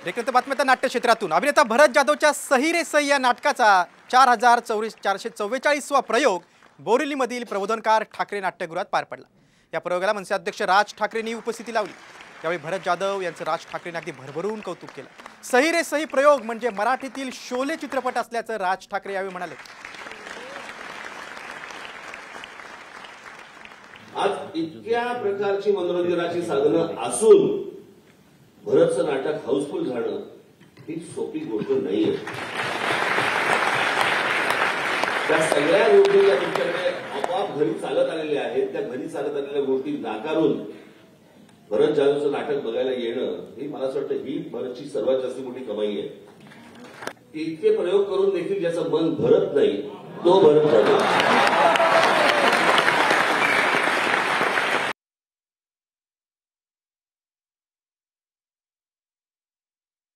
देखील बातम्या नाट्य क्षेत्रातून अभिनेता भरत जाधवच्या सही रे सही या नाटकाचा 4444 प्रयोग बोरिवलीमधील प्रबोधनकार ठाकरे नाट्यगृहात पार पडला। या प्रयोगाला मनसे अध्यक्ष राज ठाकरेंनी उपस्थिती लावली। यावेळी भरत जाधव यांचं राज ठाकरेंनी अगदी भरभरून कौतुक केलं। सही रे सही प्रयोग म्हणजे मराठीतील शोले चित्रपट असल्याचं राज ठाकरे यावेळी म्हणाले। आज इतक्या प्रकारची मनोरंजनाची साधनं असून भरतचं नाटक हाऊसफुल झालं ही सोपी गोष्ट नाहीये। त्या सगळ्या गोष्टी या तुमच्याकडे आपोआप घरी चालत आलेल्या आहेत। त्या घरी चालत आलेल्या गोष्टी नाकारून भरत जाधवचं नाटक बघायला येणं ही मला असं वाटतं ही भरतची सर्वात जास्त मोठी कमाई आहे। इतके प्रयोग करून देखील ज्याचं मन भरत नाही तो भरत जाधव।